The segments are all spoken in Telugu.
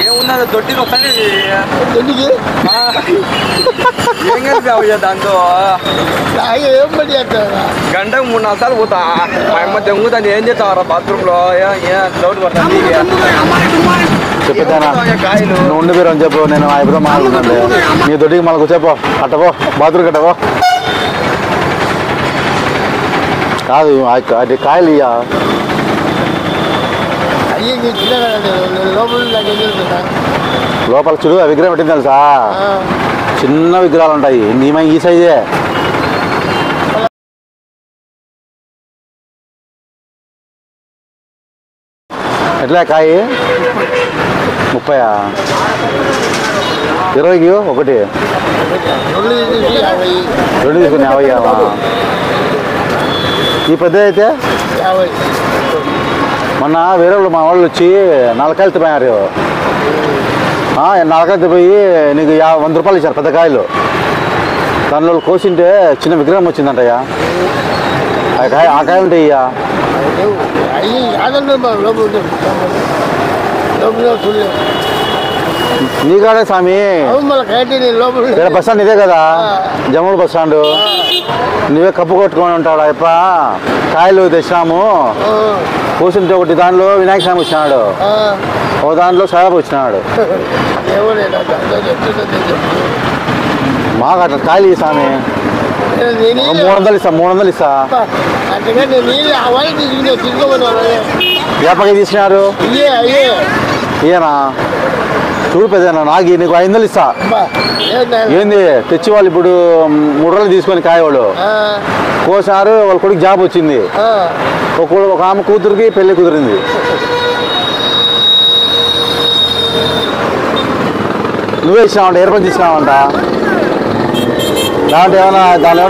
ఏమున్నది దొడ్డికి వస్తానే దొడ్డికి ఏం కలిపి దాంతో ఏం పని చేస్తారా గంటకు 3-4 సార్లు పోతా మా అమ్మ దెంగుతాను ఏం చేస్తావరా బాత్రూంలో డౌట్ పడతాను చెప్పేదానా నువ్వు ఉండి మీరు అని చెప్పు నేను ఎప్పుడో మాట్లాడుతుండే నీ దొడ్డికి మళ్ళీ చెప్పు కట్టవో బాత్రూమ్ కట్టవో కాదు అది కాయలు ఇయ్యా లోపల చూడు విగ్రహం పెట్టింది తెలుసా చిన్న విగ్రహాలు ఉంటాయి నీమై ఈ సైజే ఎట్లా కాయ 30 20కి ఒకటి 2 తీసుకుని 50 ఈ పెద్ద అయితే మొన్న వేరే వాళ్ళు మా వాళ్ళు వచ్చి 4 కాయలు తిపోయారు 4 కాయలు తిపోయి నీకు 100 రూపాయలు ఇచ్చారు పెద్ద కాయలు దానిలో కోసింటే చిన్న విగ్రహం వచ్చిందంటయ్యా ఆ కాయ ఉంటాయ్యా నీ కాడే స్వామి బస్ స్టాండ్ ఇదే కదా జమ్మూరు బస్ స్టాండ్ నువ్వే కప్పు కొట్టుకొని ఉంటాడు ఎప్ప కాయలు తెచ్చినాము కోసింటే ఒకటి దానిలో వినాయక స్వామి వచ్చినాడు ఓ దాంట్లో సాహబ్ వచ్చినాడు మాకు అట్లా కాయలు స్వామి 300 ఇస్తా 300 ఇస్తా ఎప్పటికి తీసినారు ఈయనా చూడు పెద్దనా నాకు నీకు 500 ఇస్తా ఏంది తెచ్చి వాళ్ళు ఇప్పుడు 3 రోజులు తీసుకొని కాయవాళ్ళు కోసారు వాళ్ళ కొడుకు జాబ్ వచ్చింది ఒక ఆమె కూతురికి పెళ్లి కుదిరింది నువ్వే ఇచ్చినావంట ఏర్పాటు తీసుకున్నావంట దాంట్లో ఏమైనా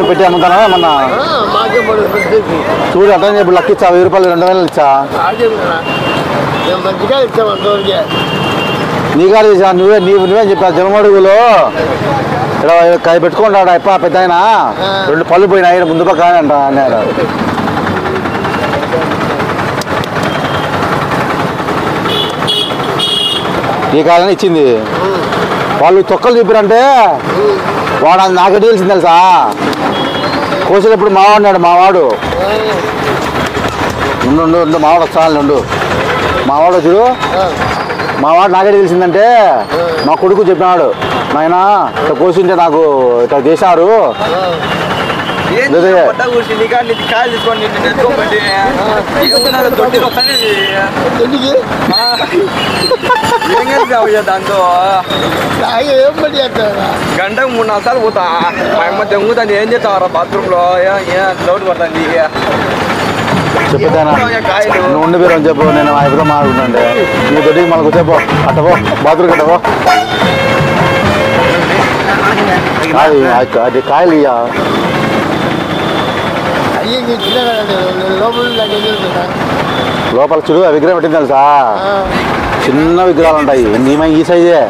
పెట్టి అమ్ముతానా ఏమన్నా చూడు అట్లా చెప్పి లెక్క ఇచ్చా 1000 రూపాయలు 2000 ఇచ్చా నీ కాదు ఇచ్చా నువ్వే చెప్పా జనమడుగులో ఇక్కడ పెట్టుకుంటాడు ఎప్ప పెద్ద ఆయన 2 పళ్ళు పోయినాయి ముందు పక్క అంట అన్నాడు ఈ కాదని ఇచ్చింది వాళ్ళు తొక్కలు చెప్పారంటే వాడు అది నాకే తెలిసింది తెలుసా కోసేటప్పుడు మావాడినాడు మావాడు ఉండు మావాడు వస్తాను ఉండు మావాడు చూడు మావాడు నాకే తెలిసిందంటే మా కొడుకు చెప్పినాడు నాయన ఇట్లా కోసింటే నాకు ఇట్లా చేశారు దాంతో గంటకు 3-4 సార్లు పోతా మా అమ్మ దెంగుతాను ఏం చేస్తావరా బాత్రూంలో డౌట్ పడతాను చెప్పేదానా నువ్వు ఉండి మీరు అని చెప్పు నేను ఎప్పుడో మాట్లాడుతుండే నీ దొడ్డికి మళ్ళీ చెప్పు కట్టవో బాత్రూమ్ కట్టవో అది కాయలు ఇయ్యా లోపల చూడు విగ్రహం పెట్టింది తెలుసా చిన్న విగ్రహాలు ఉంటాయి నీమై ఈ సైజే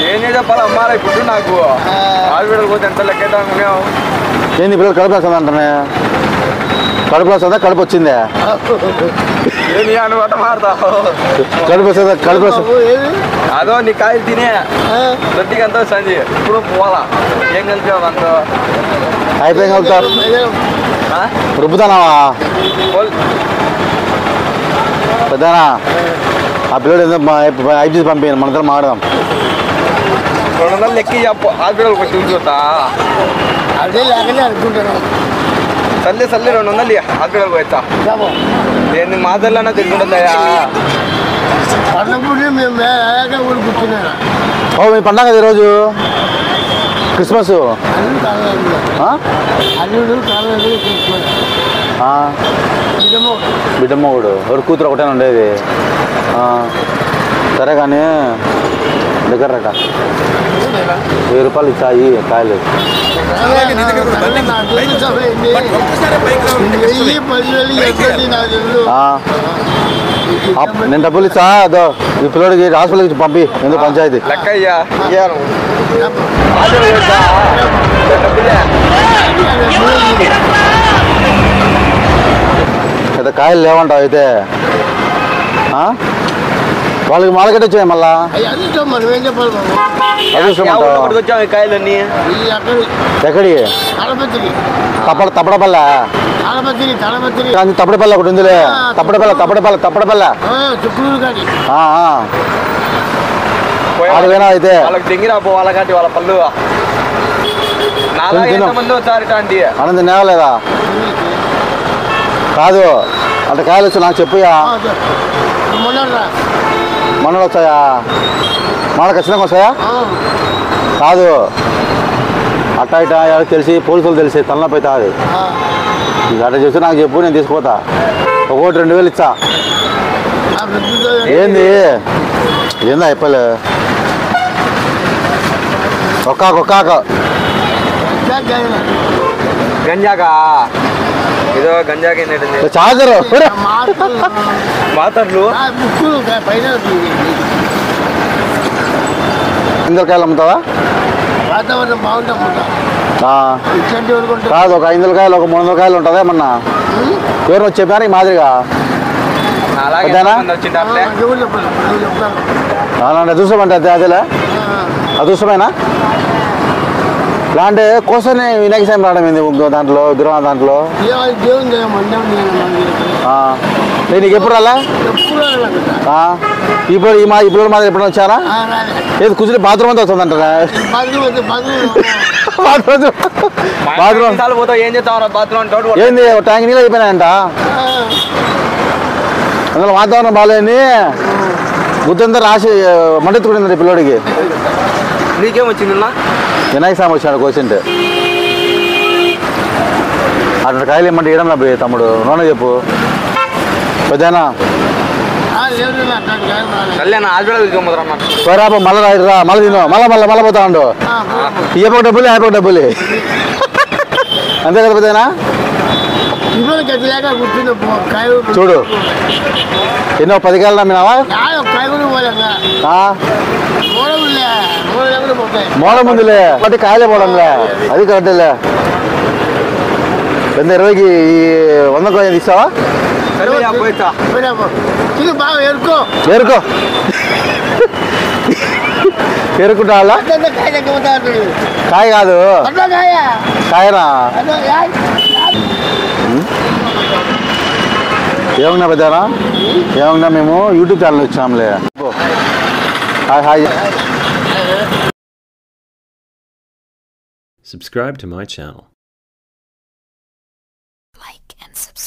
నేనే చెప్పాలి అమ్మారా ఇప్పుడు నాకు ఆడపిల్లలు పోతే ఎంత లెక్క ఏంది పిల్లలు కడుపు వస్తుంది అంటనే కడుపు వస్తుందా కడుపు వచ్చిందే ఏమి అనమాట మారుతావు కడుపు వస్తుందా కడుపు అదో నీ కాయలు తినే దొడ్డికి ఎంత వస్తుంది ఇప్పుడు పోవాలా ఏం కలిపావు అంత అయిపోయి కలుపుతారు రుబ్బుతానావా పెద్దనా ఆ పిల్లడు ఏదో ఐపీసీ పంపించాను మన దగ్గర మాడదాం 200 లెక్కి చెప్పు ఆడపిల్లలు కొంచెం చూస్తా అదే లేకనే అనుకుంటాను సర్లే 200 ఆడపిల్లలు పోతా నేను మా దగ్గరలోనే తిరుగుతుందయ్యా కూర్చున్నాను ఓ మీ పండగ కదా ఈరోజు క్రిస్మస్ బిడ్డమ్మగుడు ఎవరు కూతురు ఒకటే ఉండేది సరే కానీ దగ్గర 1000 రూపాయలు ఇచ్చాయి కాయలు నేను డబ్బులు ఇచ్చా అదో ఈ పిల్లడికి హాస్పిటల్కి పంపి ఎందుకు పంచాయతీ లెక్క అయ్యా కాయలు లేవంటావు అయితే ఆ? వాళ్ళకి మార్కెట్ వచ్చాయి మళ్ళా అవి అదుతాం మనం ఏం చెప్పాలి బాబు అదృష్టం వచ్చాము ఈ కాయలన్నీ ఈ అక్కడి ఎక్కడి తలపత్రికి తప్పడపల్ల తలపత్రి తప్పడపల్ల ఒకటి ఉందిలే తప్పడపల్ల చుక్కూరు కానీ ఆడవేనా అయితే వాళ్ళకి దింగిరా పో వాళ్ళకంటే వాళ్ళ పళ్ళు నాలుగు ఎంతమంది వచ్చారు ఆంటీ ఆనందం నేవలేదా కాదు అంటే కాయలు వచ్చి నాకు చెప్పుయా మొన్న వచ్చాయా మన ఖచ్చితంగా వస్తాయా కాదు అట్టా ఇట్టా ఎవరికి తెలిసి పోలీసులు తెలిసి తలనొప్పి అవుతుంది ఇది అట్లా చేస్తే నాకు చెప్పు నేను తీసుకుపోతా ఒకటి 2000 ఇచ్చా ఏంది ఏందా చెప్పలే ఒక్కాక గంజాకా ఏదో గంజాకి ఏంటంటే చార్జర్ మాతర్లు పైన ఇందరకాయలు అమ్ముతావా వాతావరణం బాగుంటా ఇట్లాంటి వరకు కాదు ఒక 500 కాయలు ఒక 300 కాయలు ఉంటుందా ఏమన్నా ఎవరు వచ్చి చెప్పారు ఈ మాదిరిగా అలాగే పెద్దనా? వచ్చింది అట్లే అలాంటి అదృష్టం అంటే అదేలే అదృష్టమేనా ఇలాంటి కోసమే వినాయక స్వామి రావడం ఏంది దాంట్లో విగ్రహం దాంట్లో దేవుని మండలం నేను నీకు ఎప్పుడు రాలా ఇప్పుడు మాదిరి ఎప్పుడు వచ్చారా ఏది కూర్చుని బాత్రూమ్ అంతా వస్తుందంటారా బాత్రూమ్ పోతావు ఏం చేస్తావు బాత్రూమ్ డౌట్ ఏంది ఒక ట్యాంక్ నీళ్ళు అయిపోయినాయంట అందులో వాతావరణం బాగాలేని గుద్దంతా రాసి మండెత్తుకుంటుంది పిల్లోడికి నీకేం వచ్చిందన్నా వినాయక స్వామి వచ్చాడు కోసింటే అక్కడ కాయలు ఏమంటే ఇయడం నా తమ్ముడు నూనె చెప్పు పెద్దనా కళ్యాణ హాస్పిటల్ తీసుకుపోతారన్న పోరాప మళ్ళీ రా మళ్ళీ తిను మళ్ళీ పోతా ఉండు ఇయ్యపో డబ్బులు అయిపో డబ్బులు అంతే కదా పెద్దనా చూడు ఎన్నో 10 కాయలు నమ్మినావా మోడ ముందులే బట్టి కాయలే పోవడంలే అది కరెక్టేలే పెద్ద 20కి 100 కాయలు ఇస్తావా ఏరుకో ఏరుకుంటా కాయ కాదు కాయరా ఏమన్నా పెద్దనా ఏమన్నా మేము యూట్యూబ్ ఛానల్ వచ్చాంలే hi Subscribe to my channel. Like and subscribe.